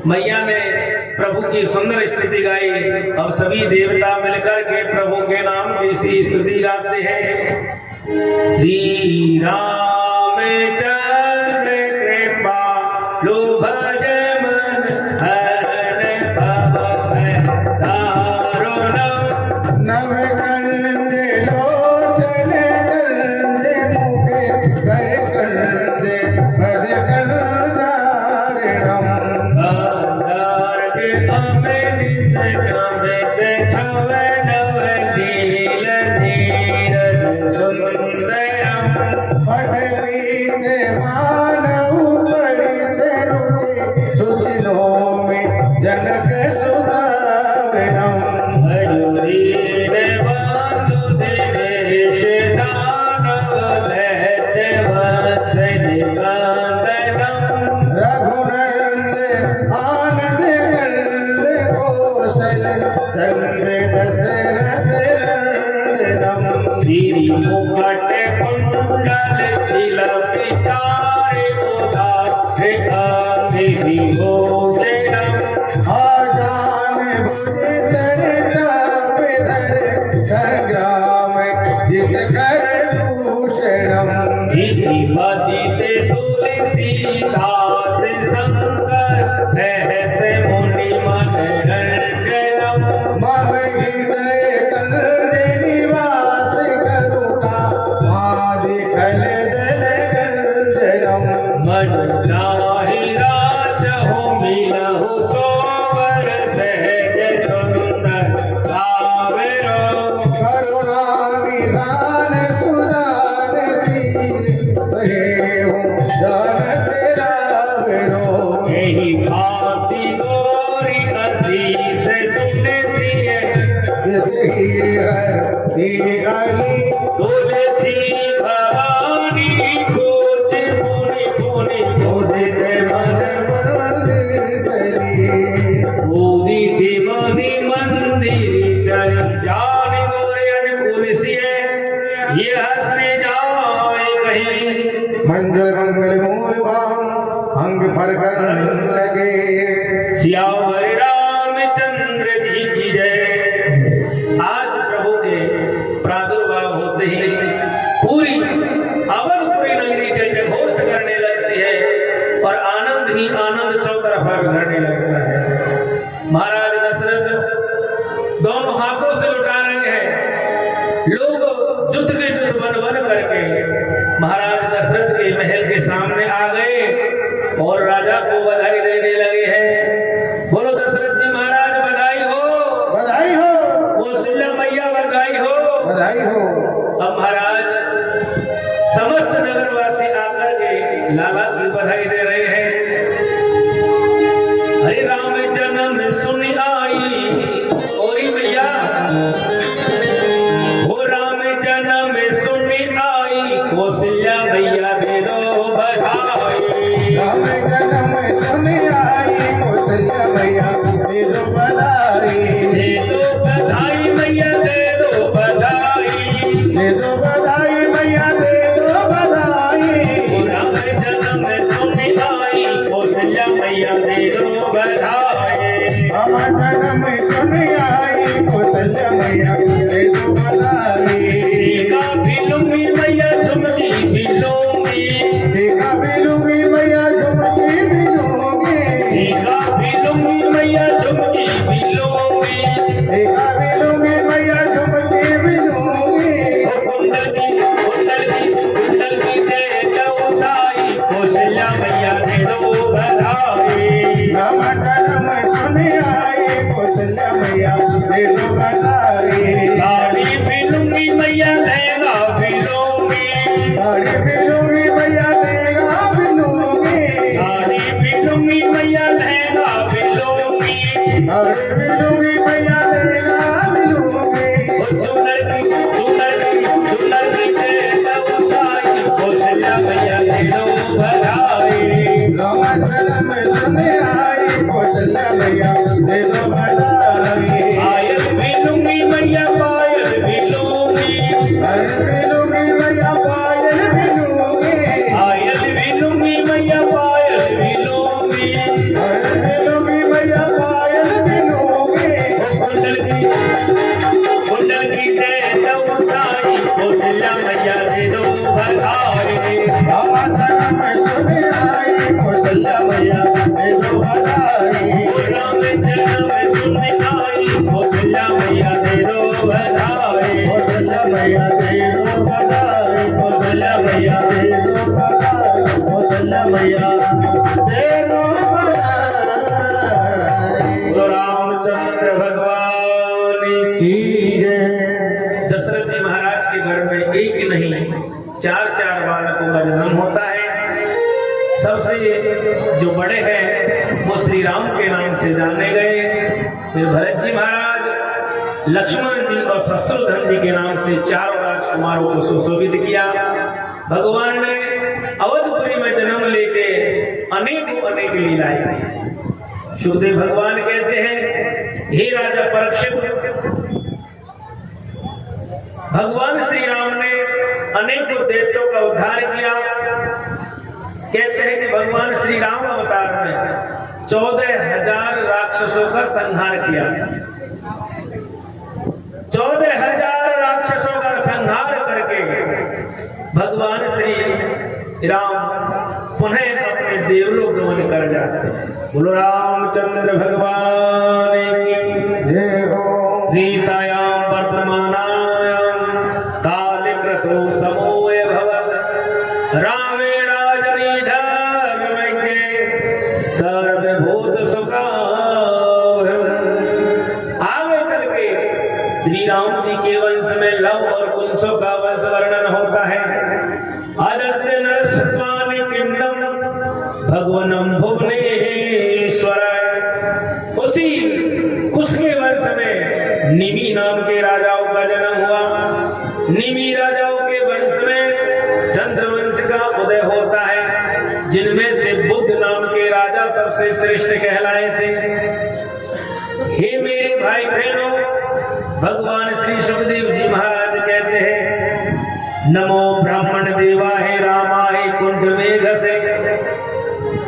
मैया ने प्रभु की सुंदर स्तुति गाई। अब सभी देवता मिलकर के प्रभु के नाम की स्तुति गाते हैं। श्री रामचंद्र कृपा लो भज मन हरण भव दारुण नव कंद लोचन कंद मुखे कर कंद भज जनक सुधावरम हरिदेव वासुदेवेश दानव दैत्य वत्सनिकांतनम रघुनंद आनंद कंद कौशल चंद्र दशरथ नंदनम श्री मुकुट कुंडल तिलक चारे उदार आंधी भोजनम आजान भुज सर चाप धर संग्राम जित कर भूषणम इति बदित तुलसीदास शंकर सहस मुनि मन रंजनम मम हृदय कल निवास करुणा मादि कल दल गंजनम मनुजाहि राज हो मिलहु सोवर सहज सुंदर सावरो करुणा निधान सुदान शील हेहु जानत रावरो यही भांति गोरी असीस सुन सिय यही हर अली तुलसी भवानी खोज मुनि मुनि उदित मन मंदिर चली जान गोरन पुरसिय ये हंसने जाए कहीं मंगल मंगल मूल भाम अंग फर कर लगे सियावर रामचंद्र जी की जय। आज प्रभु के प्रादुर्भाव होते ही जुत के जुत बन बन करके महाराज दशरथ के महल के सामने आ गए और राजा को बधाई देने लगे हैं। बोलो दशरथ जी महाराज बधाई हो, बधाई हो, कौशल्या मैया बधाई हो, बधाई हो। अब महाराज समस्त नगरवासी आकर के लाला की बधाई दे रहे हैं। हरे राम जन्म सुनी आई, ओरी मैया हो राम जन्म सुनी आई, कौशल्या मैया दे दो बधाई। राम जन्म सुनी आई, कौशल्या मैया दे दो बधाई। दे दो बधाई मैया दे दो बधाई, दे दो बधाई मैया दे दो बधाई। हो राम जन्म सुनी आई, कौशल्या मैया दे दो बधाई। राम जन्म सुनी आई, कौशल्या मैया दे दो बधाई। टीका भिलूंगी मैया झुमकी भिलूंगी, टीका भिलूंगी मैया झुमकी भिलूंगी। टीका भिलूंगी मैया झुमकी भिलूंगी। टीका भिलूंगी मैया झुमकी भिलूंगी। कुंडल की जय चौसाई, कौशल्या मैया दे दो बधाई। राम जन्म सुनी आई, कौशल्या मैया दे दो बधाई। साड़ी भिलूंगी मैया लहंगा भिलूंगी, साड़ी भिलूंगी मैया लहंगा भिलूंगी। साड़ी भिलूंगी मैया लहंगा भिलूंगी। साड़ी भिलूंगी मैया लहंगा भिलूंगी। चुनर की जय चौसाई, कौशल्या मैया दे दो बधाई। राम जन्म सुनी आई, कौशल्या मैया दे दो बधाई। पायल भिलूंगी मैया पायल भिलूंगी, पायल भिलूंगी मैया पायल भिलूंगी। पायल भिलूंगी मैया पायल भिलूंगी। पायल भिलूंगी मैया पायल भिलूंगी। कुंडल की जय चौसाई, कौशल्या मैया दे दो बधाई। राम जन्म सुनी आई, कौशल्या मैया दे दो बधाई। राम जन्म सुनी आई, कौशल्या मैया दे दो बधाई। कौशल्या मैया दे दो बधाई। कौशल्या मैया दे दो बधाई। कौशल्या मैया दे दो बधाई। बोलो रामचंद्र भगवान की। की जय। दशरथ जी महाराज के घर में एक नहीं चार चार बालकों का जन्म होता है। सबसे जो बड़े हैं वो श्री राम के नाम से जाने गए। फिर भरत जी महाराज, लक्ष्मण जी और शत्रुघ्न जी के नाम से चारों राजकुमारों को सुशोभित किया। भगवान ने अवधपुरी में जन्म लेके अनेक लीलाएं की। सुखदेव भगवान कहते हैं, हे राजा परीक्षित, भगवान श्री राम ने अनेकों दैत्यों का उद्धार किया। कहते हैं कि भगवान श्री राम अवतार में 14,000 राक्षसों का संहार किया। 14,000 राक्षसों का संहार करके भगवान श्री राम पुनः अपने देवलोक गमन कर जाते हैं। बोलो रामचंद्र भगवान की जय हो। सीतायां वर्तमानायां काले क्रतो समोय भवत्, रामे राजनी धर्मज्ञे सर्वभूत सुखावहम्। आगे चल के श्री राम जी के वंश में लव और कुंसों का वंश वर्णन होता है। आदित्य नरस्वामी किंडम भगवनम भुवनेश्वर। उसी उसके वंश में निमि नाम के राजाओं का जन्म हुआ। निमि राजाओं के वंश में चंद्रवंश का उदय होता है, जिनमें से बुद्ध नाम के राजा सबसे श्रेष्ठ कहलाए थे। हे मेरे भाई बहनों, भगवान श्री सुखदेव जी महाराज कहते हैं, नमो ब्राह्मण देवाय रामाय कुंड मेघ से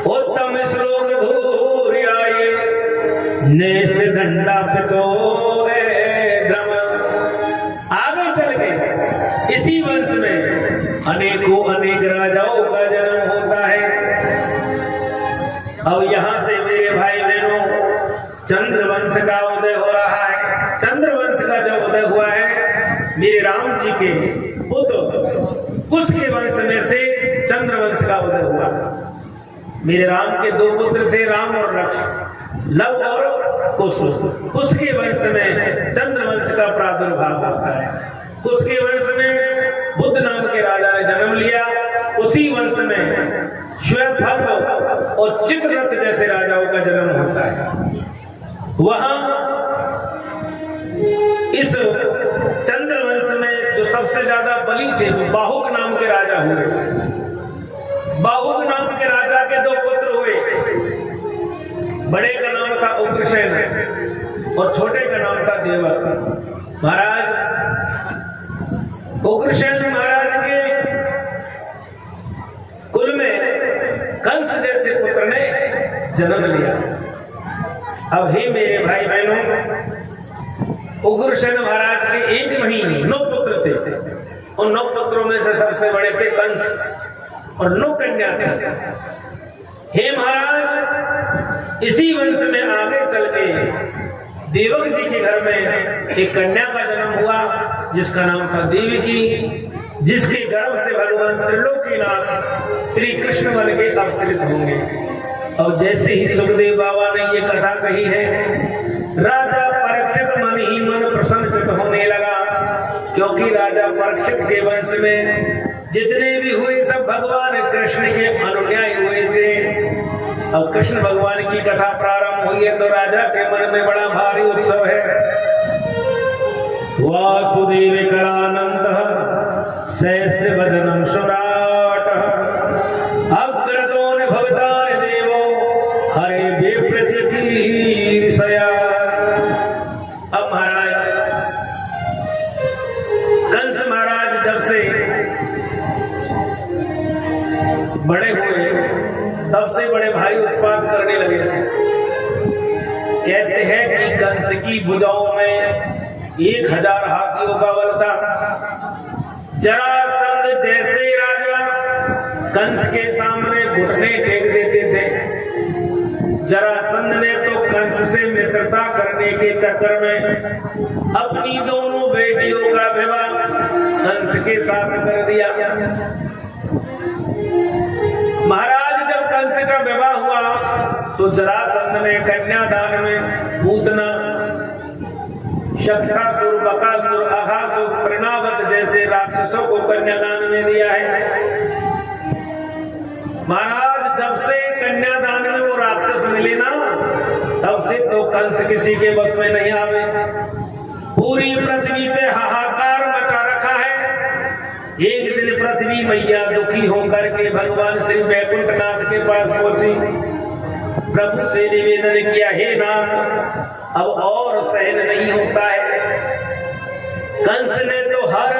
उत्तम श्लोक धूर्याय नेष्ट घंटा पितो ध्रम। आगे चल के इसी वंश में अनेक राजाओं का जन्म होता है। अब यहां से मेरे भाई बहनों, चंद्रवंश का उदय हो रहा है। चंद्रवंश का जब उदय हुआ है, मेरे राम जी के पुत्र कुश के वंश में से चंद्रवंश का उदय हुआ। मेरे राम के दो पुत्र थे, राम और लक्ष्मण, लव और कुश। कुश के वंश में चंद्रवंश का प्रादुर्भाव होता है। कुश के वंश में बुद्ध नाम के राजा ने जन्म लिया। उसी वंश में श्वेतभर्ग और चित्ररथ जैसे राजाओं का जन्म होता है। वहां इस चंद्रवंश में जो सबसे ज्यादा बली थे वो बाहुक नाम के राजा हुए। बाहुक नाम के राजा के दो पुत्र हुए। बड़े का नाम था उग्रसेन और छोटे का नाम था देवक। महाराज उग्रसेन महाराज के कुल में कंस जैसे पुत्र ने जन्म लिया। अब हे मेरे भाई बहनों, उग्रसेन महाराज के 1 महीने 9 पुत्र थे। उन 9 पुत्रों में से सबसे बड़े थे कंस और 9 कन्या थी। हे महाराज, इसी वंश में आगे चल के देवक जी के घर में एक कन्या का जन्म हुआ जिसका नाम था देवकी, जिसके गर्भ से भगवान त्रिलोकीनाथ श्री कृष्ण बन के अवतरित होंगे। और जैसे ही सुखदेव बाबा ने ये कथा कही है, राजा परीक्षित मन ही मन प्रसन्नचित होने लगा, क्योंकि राजा परीक्षित के वंश में जितने भी हुए सब भगवान कृष्ण के अनुयायी हुए थे। अब कृष्ण भगवान की कथा प्रारंभ हुई है तो राजा के मन में बड़ा भारी उत्सव है। वासुदेव करानंदः सहस्रवदनं सुराटः अग्रतोन भवतां देवो हरे विप्रचिकीर्षया। अब महाराज कंस महाराज जब से बड़े हुए तब से बड़े भारी उत्पात करने लगे थे। कहते हैं कि कंस की भुजाओं में 1000 हाथियों का बल था। जरासंध जैसे राजा कंस के सामने घुटने टेक देते थे। जरासंध ने तो कंस से मित्रता करने के चक्कर में अपनी दोनों बेटियों का विवाह कंस के साथ कर दिया। महाराज जब कंस का विवाह हुआ तो जरासंध ने कन्यादान में पूतना, शक्तासुर, बकासुर, अघासुर, प्रणावत जैसे राक्षसों को कन्यादान में दिया है। महाराज जब से कन्यादान में वो राक्षस मिले ना, तब से तो कंस किसी के बस में नहीं आवे। पूरी पृथ्वी पे हाहाकार मचा रखा है। एक दिन पृथ्वी मैया दुखी होकर के भगवान श्री वैकुंठनाथ के पास पहुंची, प्रभु से निवेदन किया, हे नाथ अब और सहन नहीं होता है। कंस ने तो हर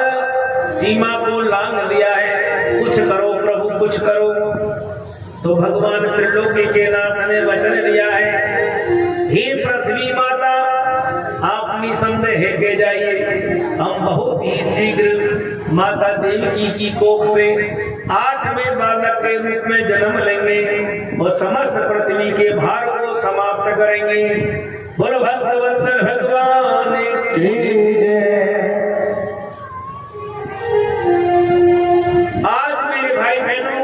सीमा को लांघ लिया है, कुछ करो प्रभु कुछ करो। तो भगवान त्रिलोकी के नाथ ने वचन दिया है, हे पृथ्वी माता आप निसंदेह के जाइए, हम बहुत ही शीघ्र माता देवकी की कोख से 8वें बालक के रूप में जन्म लेंगे और समस्त पृथ्वी के भार को समाप्त करेंगे। बोलो भक्तवत्सल भगवान की जय। आज मेरे भाई बहनों,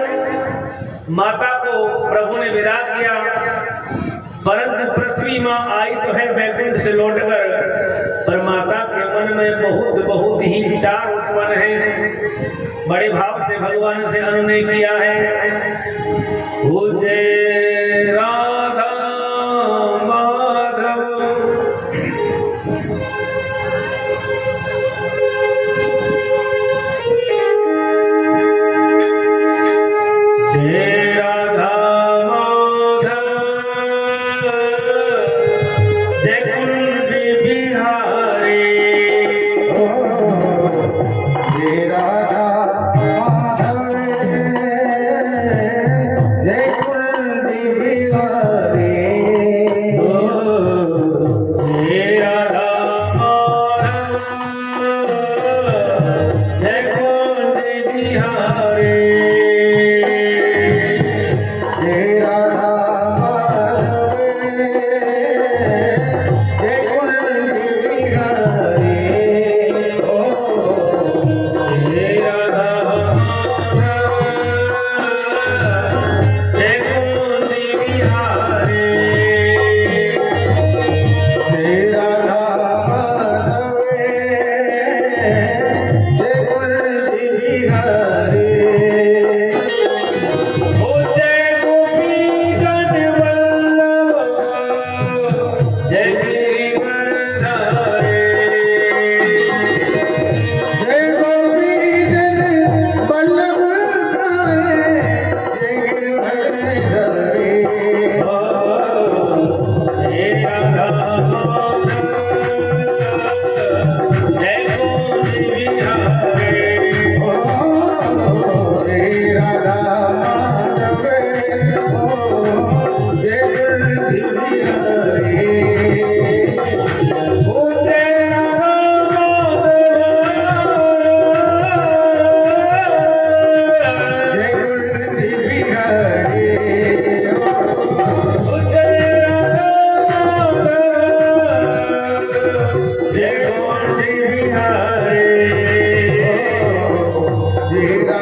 माता को प्रभु ने विदा किया, परंतु पृथ्वी माँ आई तो है वैकुंठ से लौटकर, पर माता के मन में बहुत ही विचार उत्पन्न है। बड़े भाव से भगवान से अनुनय किया है, हो जय राधा माधव, जय राधा माधव, जय कुंज बिहारी, जय राधा माधव, जय कुंज श्री